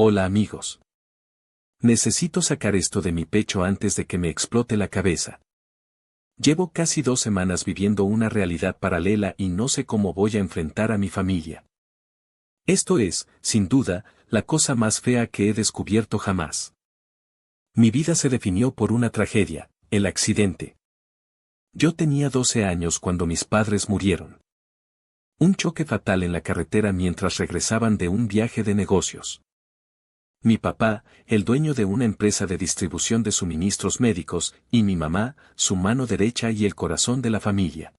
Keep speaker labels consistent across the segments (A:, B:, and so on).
A: Hola amigos. Necesito sacar esto de mi pecho antes de que me explote la cabeza. Llevo casi 2 semanas viviendo una realidad paralela y no sé cómo voy a enfrentar a mi familia. Esto es, sin duda, la cosa más fea que he descubierto jamás. Mi vida se definió por una tragedia, el accidente. Yo tenía 12 años cuando mis padres murieron. Un choque fatal en la carretera mientras regresaban de un viaje de negocios. Mi papá, el dueño de una empresa de distribución de suministros médicos, y mi mamá, su mano derecha y el corazón de la familia.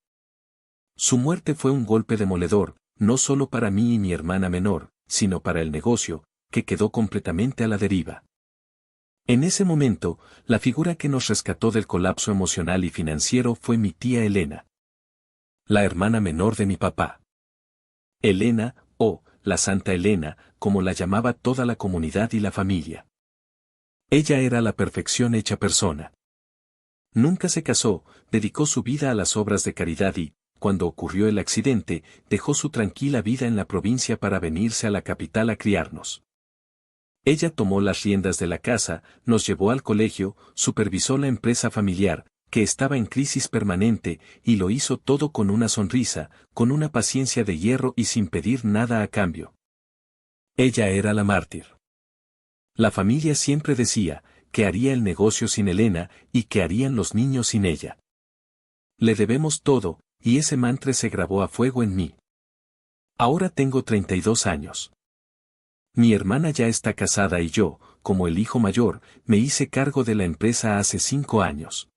A: Su muerte fue un golpe demoledor, no solo para mí y mi hermana menor, sino para el negocio, que quedó completamente a la deriva. En ese momento, la figura que nos rescató del colapso emocional y financiero fue mi tía Elena. La hermana menor de mi papá. Elena, la Santa Elena, como la llamaba toda la comunidad y la familia. Ella era la perfección hecha persona. Nunca se casó, dedicó su vida a las obras de caridad y, cuando ocurrió el accidente, dejó su tranquila vida en la provincia para venirse a la capital a criarnos. Ella tomó las riendas de la casa, nos llevó al colegio, supervisó la empresa familiar, que estaba en crisis permanente, y lo hizo todo con una sonrisa, con una paciencia de hierro y sin pedir nada a cambio. Ella era la mártir. La familia siempre decía, que haría el negocio sin Elena, y que harían los niños sin ella. Le debemos todo, y ese mantra se grabó a fuego en mí. Ahora tengo 32 años. Mi hermana ya está casada y yo, como el hijo mayor, me hice cargo de la empresa hace 5 años.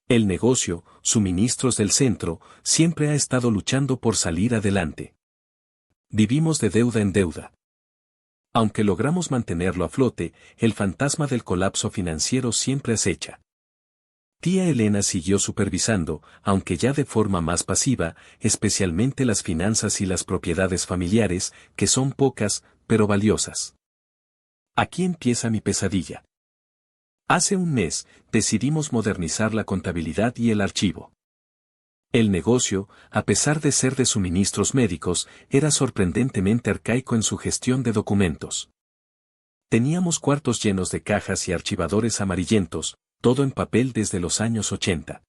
A: El negocio, suministros del centro, siempre ha estado luchando por salir adelante. Vivimos de deuda en deuda. Aunque logramos mantenerlo a flote, el fantasma del colapso financiero siempre acecha. Tía Elena siguió supervisando, aunque ya de forma más pasiva, especialmente las finanzas y las propiedades familiares, que son pocas, pero valiosas. Aquí empieza mi pesadilla. Hace un mes, decidimos modernizar la contabilidad y el archivo. El negocio, a pesar de ser de suministros médicos, era sorprendentemente arcaico en su gestión de documentos. Teníamos cuartos llenos de cajas y archivadores amarillentos, todo en papel desde los años 80.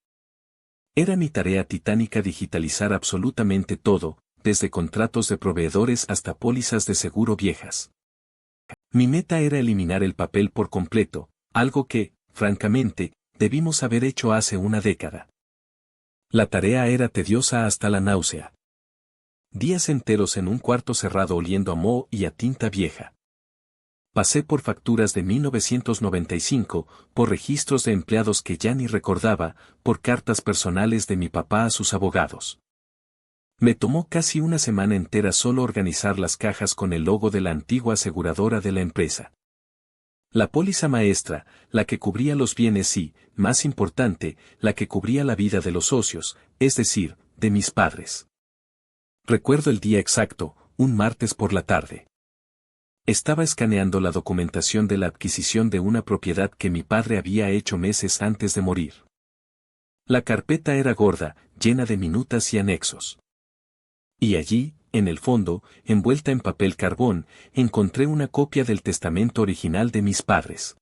A: Era mi tarea titánica digitalizar absolutamente todo, desde contratos de proveedores hasta pólizas de seguro viejas. Mi meta era eliminar el papel por completo, algo que, francamente, debimos haber hecho hace una década. La tarea era tediosa hasta la náusea. Días enteros en un cuarto cerrado oliendo a moho y a tinta vieja. Pasé por facturas de 1995, por registros de empleados que ya ni recordaba, por cartas personales de mi papá a sus abogados. Me tomó casi una semana entera solo organizar las cajas con el logo de la antigua aseguradora de la empresa. La póliza maestra, la que cubría los bienes y, más importante, la que cubría la vida de los socios, es decir, de mis padres. Recuerdo el día exacto, un martes por la tarde. Estaba escaneando la documentación de la adquisición de una propiedad que mi padre había hecho meses antes de morir. La carpeta era gorda, llena de minutas y anexos. Y allí, en el fondo, envuelta en papel carbón, encontré una copia del testamento original de mis padres.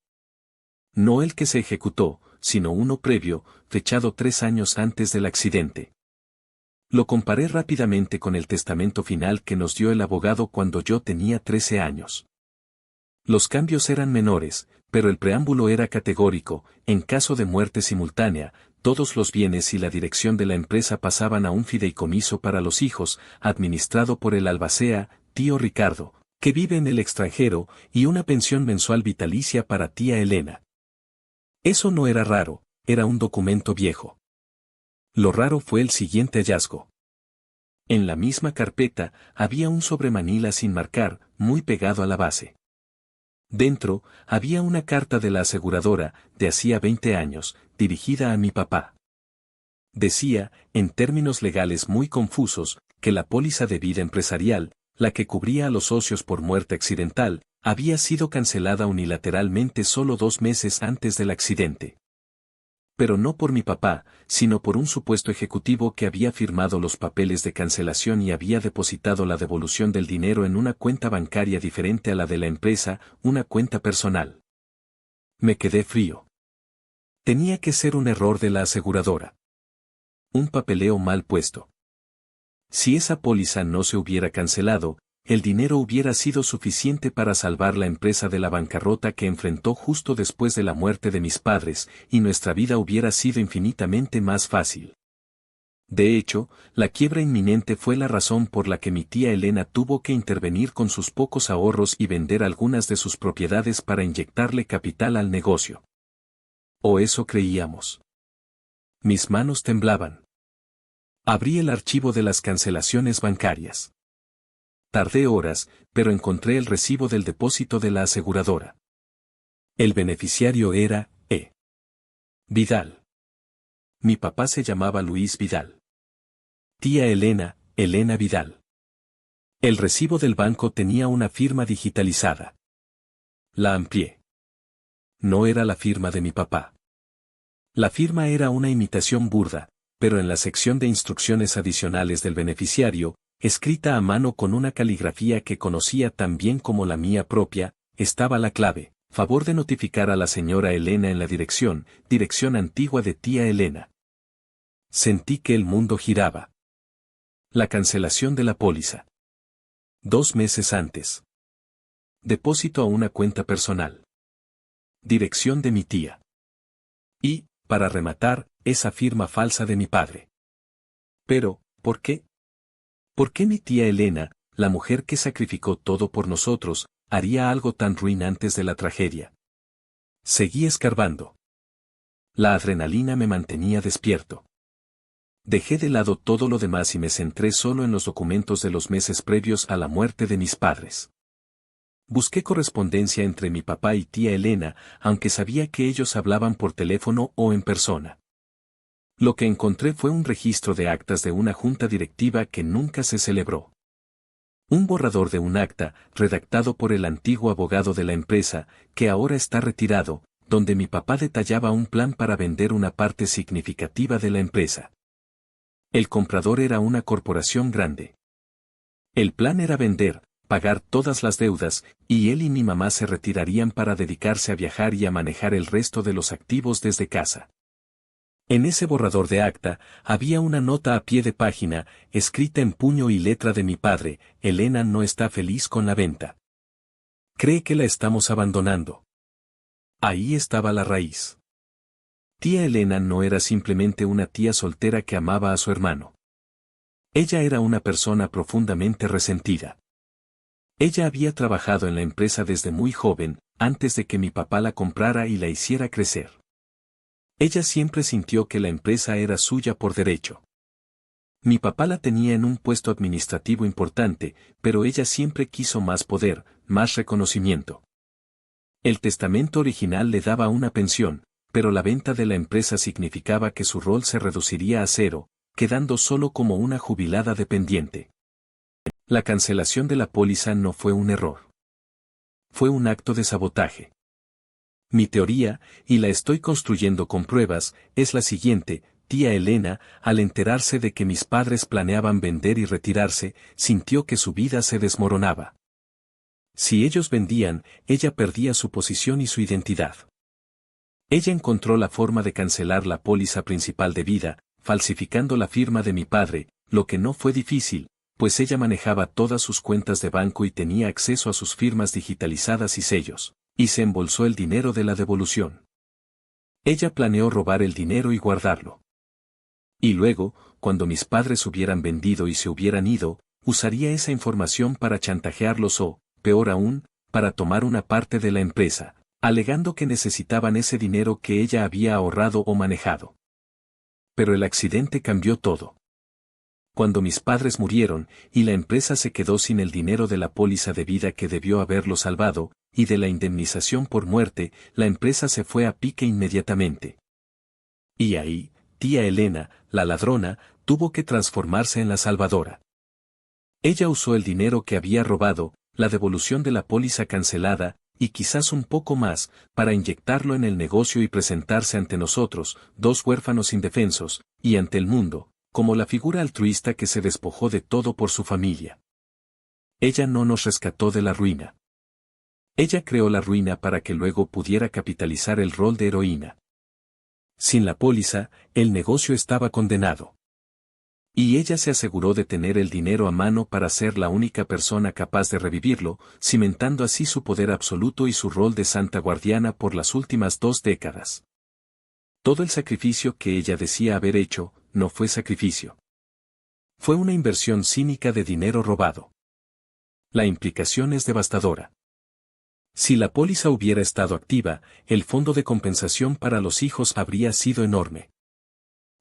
A: No el que se ejecutó, sino uno previo, fechado 3 años antes del accidente. Lo comparé rápidamente con el testamento final que nos dio el abogado cuando yo tenía 13 años. Los cambios eran menores, pero el preámbulo era categórico: en caso de muerte simultánea, todos los bienes y la dirección de la empresa pasaban a un fideicomiso para los hijos, administrado por el albacea, tío Ricardo, que vive en el extranjero, y una pensión mensual vitalicia para tía Elena. Eso no era raro, era un documento viejo. Lo raro fue el siguiente hallazgo. En la misma carpeta, había un sobremanila sin marcar, muy pegado a la base. Dentro, había una carta de la aseguradora, de hacía 20 años, dirigida a mi papá. Decía, en términos legales muy confusos, que la póliza de vida empresarial, la que cubría a los socios por muerte accidental, había sido cancelada unilateralmente solo 2 meses antes del accidente. Pero no por mi papá, sino por un supuesto ejecutivo que había firmado los papeles de cancelación y había depositado la devolución del dinero en una cuenta bancaria diferente a la de la empresa, una cuenta personal. Me quedé frío. Tenía que ser un error de la aseguradora. Un papeleo mal puesto. Si esa póliza no se hubiera cancelado, el dinero hubiera sido suficiente para salvar la empresa de la bancarrota que enfrentó justo después de la muerte de mis padres, y nuestra vida hubiera sido infinitamente más fácil. De hecho, la quiebra inminente fue la razón por la que mi tía Elena tuvo que intervenir con sus pocos ahorros y vender algunas de sus propiedades para inyectarle capital al negocio. O eso creíamos. Mis manos temblaban. Abrí el archivo de las cancelaciones bancarias. Tardé horas, pero encontré el recibo del depósito de la aseguradora. El beneficiario era E. Vidal. Mi papá se llamaba Luis Vidal. Tía Elena, Elena Vidal. El recibo del banco tenía una firma digitalizada. La amplié. No era la firma de mi papá. La firma era una imitación burda, pero en la sección de instrucciones adicionales del beneficiario, escrita a mano con una caligrafía que conocía tan bien como la mía propia, estaba la clave: favor de notificar a la señora Elena en la dirección antigua de tía Elena. Sentí que el mundo giraba. La cancelación de la póliza. 2 meses antes. Depósito a una cuenta personal. Dirección de mi tía. Y, para rematar, esa firma falsa de mi padre. Pero, ¿por qué? ¿Por qué mi tía Elena, la mujer que sacrificó todo por nosotros, haría algo tan ruin antes de la tragedia? Seguí escarbando. La adrenalina me mantenía despierto. Dejé de lado todo lo demás y me centré solo en los documentos de los meses previos a la muerte de mis padres. Busqué correspondencia entre mi papá y tía Elena, aunque sabía que ellos hablaban por teléfono o en persona. Lo que encontré fue un registro de actas de una junta directiva que nunca se celebró. Un borrador de un acta, redactado por el antiguo abogado de la empresa, que ahora está retirado, donde mi papá detallaba un plan para vender una parte significativa de la empresa. El comprador era una corporación grande. El plan era vender, pagar todas las deudas, y él y mi mamá se retirarían para dedicarse a viajar y a manejar el resto de los activos desde casa. En ese borrador de acta, había una nota a pie de página, escrita en puño y letra de mi padre: Elena no está feliz con la venta. Cree que la estamos abandonando. Ahí estaba la raíz. Tía Elena no era simplemente una tía soltera que amaba a su hermano. Ella era una persona profundamente resentida. Ella había trabajado en la empresa desde muy joven, antes de que mi papá la comprara y la hiciera crecer. Ella siempre sintió que la empresa era suya por derecho. Mi papá la tenía en un puesto administrativo importante, pero ella siempre quiso más poder, más reconocimiento. El testamento original le daba una pensión, pero la venta de la empresa significaba que su rol se reduciría a cero, quedando solo como una jubilada dependiente. La cancelación de la póliza no fue un error. Fue un acto de sabotaje. Mi teoría, y la estoy construyendo con pruebas, es la siguiente: tía Elena, al enterarse de que mis padres planeaban vender y retirarse, sintió que su vida se desmoronaba. Si ellos vendían, ella perdía su posición y su identidad. Ella encontró la forma de cancelar la póliza principal de vida, falsificando la firma de mi padre, lo que no fue difícil, pues ella manejaba todas sus cuentas de banco y tenía acceso a sus firmas digitalizadas y sellos, y se embolsó el dinero de la devolución. Ella planeó robar el dinero y guardarlo. Y luego, cuando mis padres hubieran vendido y se hubieran ido, usaría esa información para chantajearlos o, peor aún, para tomar una parte de la empresa, alegando que necesitaban ese dinero que ella había ahorrado o manejado. Pero el accidente cambió todo. Cuando mis padres murieron, y la empresa se quedó sin el dinero de la póliza de vida que debió haberlo salvado, y de la indemnización por muerte, la empresa se fue a pique inmediatamente. Y ahí, tía Elena, la ladrona, tuvo que transformarse en la salvadora. Ella usó el dinero que había robado, la devolución de la póliza cancelada, y quizás un poco más, para inyectarlo en el negocio y presentarse ante nosotros, dos huérfanos indefensos, y ante el mundo, como la figura altruista que se despojó de todo por su familia. Ella no nos rescató de la ruina. Ella creó la ruina para que luego pudiera capitalizar el rol de heroína. Sin la póliza, el negocio estaba condenado. Y ella se aseguró de tener el dinero a mano para ser la única persona capaz de revivirlo, cimentando así su poder absoluto y su rol de santa guardiana por las últimas 2 décadas. Todo el sacrificio que ella decía haber hecho, no fue sacrificio. Fue una inversión cínica de dinero robado. La implicación es devastadora. Si la póliza hubiera estado activa, el fondo de compensación para los hijos habría sido enorme.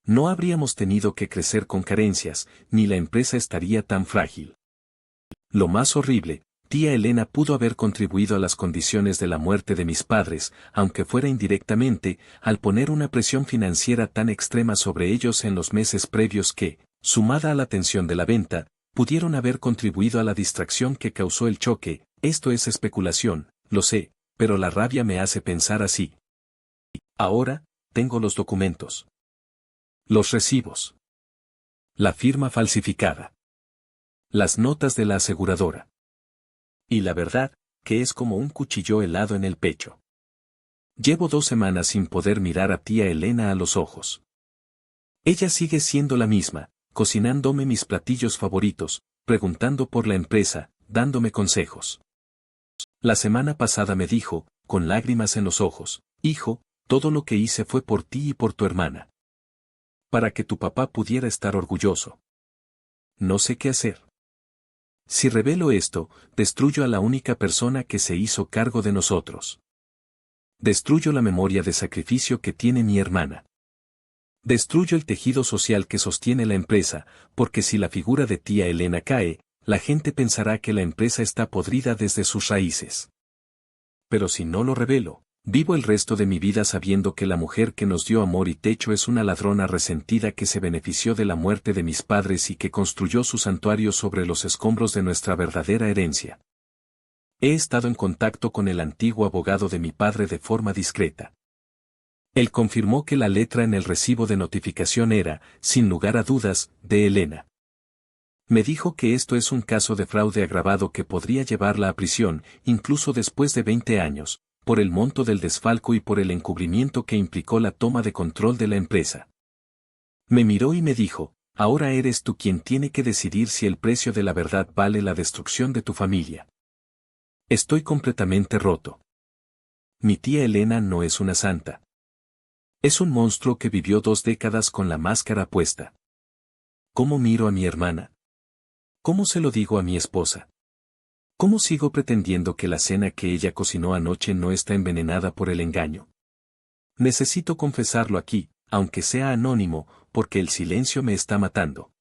A: No habríamos tenido que crecer con carencias, ni la empresa estaría tan frágil. Lo más horrible, tía Elena pudo haber contribuido a las condiciones de la muerte de mis padres, aunque fuera indirectamente, al poner una presión financiera tan extrema sobre ellos en los meses previos que, sumada a la tensión de la venta, pudieron haber contribuido a la distracción que causó el choque. Esto es especulación, lo sé, pero la rabia me hace pensar así. Ahora, tengo los documentos. Los recibos. La firma falsificada. Las notas de la aseguradora. Y la verdad, que es como un cuchillo helado en el pecho. Llevo 2 semanas sin poder mirar a tía Elena a los ojos. Ella sigue siendo la misma, cocinándome mis platillos favoritos, preguntando por la empresa, dándome consejos. La semana pasada me dijo, con lágrimas en los ojos, hijo, todo lo que hice fue por ti y por tu hermana. Para que tu papá pudiera estar orgulloso. No sé qué hacer. Si revelo esto, destruyo a la única persona que se hizo cargo de nosotros. Destruyo la memoria de sacrificio que tiene mi hermana. Destruyo el tejido social que sostiene la empresa, porque si la figura de tía Elena cae, la gente pensará que la empresa está podrida desde sus raíces. Pero si no lo revelo, vivo el resto de mi vida sabiendo que la mujer que nos dio amor y techo es una ladrona resentida que se benefició de la muerte de mis padres y que construyó su santuario sobre los escombros de nuestra verdadera herencia. He estado en contacto con el antiguo abogado de mi padre de forma discreta. Él confirmó que la letra en el recibo de notificación era, sin lugar a dudas, de Elena. Me dijo que esto es un caso de fraude agravado que podría llevarla a prisión, incluso después de 20 años, por el monto del desfalco y por el encubrimiento que implicó la toma de control de la empresa. Me miró y me dijo, ahora eres tú quien tiene que decidir si el precio de la verdad vale la destrucción de tu familia. Estoy completamente roto. Mi tía Elena no es una santa. Es un monstruo que vivió 2 décadas con la máscara puesta. ¿Cómo miro a mi hermana? ¿Cómo se lo digo a mi esposa? ¿Cómo sigo pretendiendo que la cena que ella cocinó anoche no está envenenada por el engaño? Necesito confesarlo aquí, aunque sea anónimo, porque el silencio me está matando.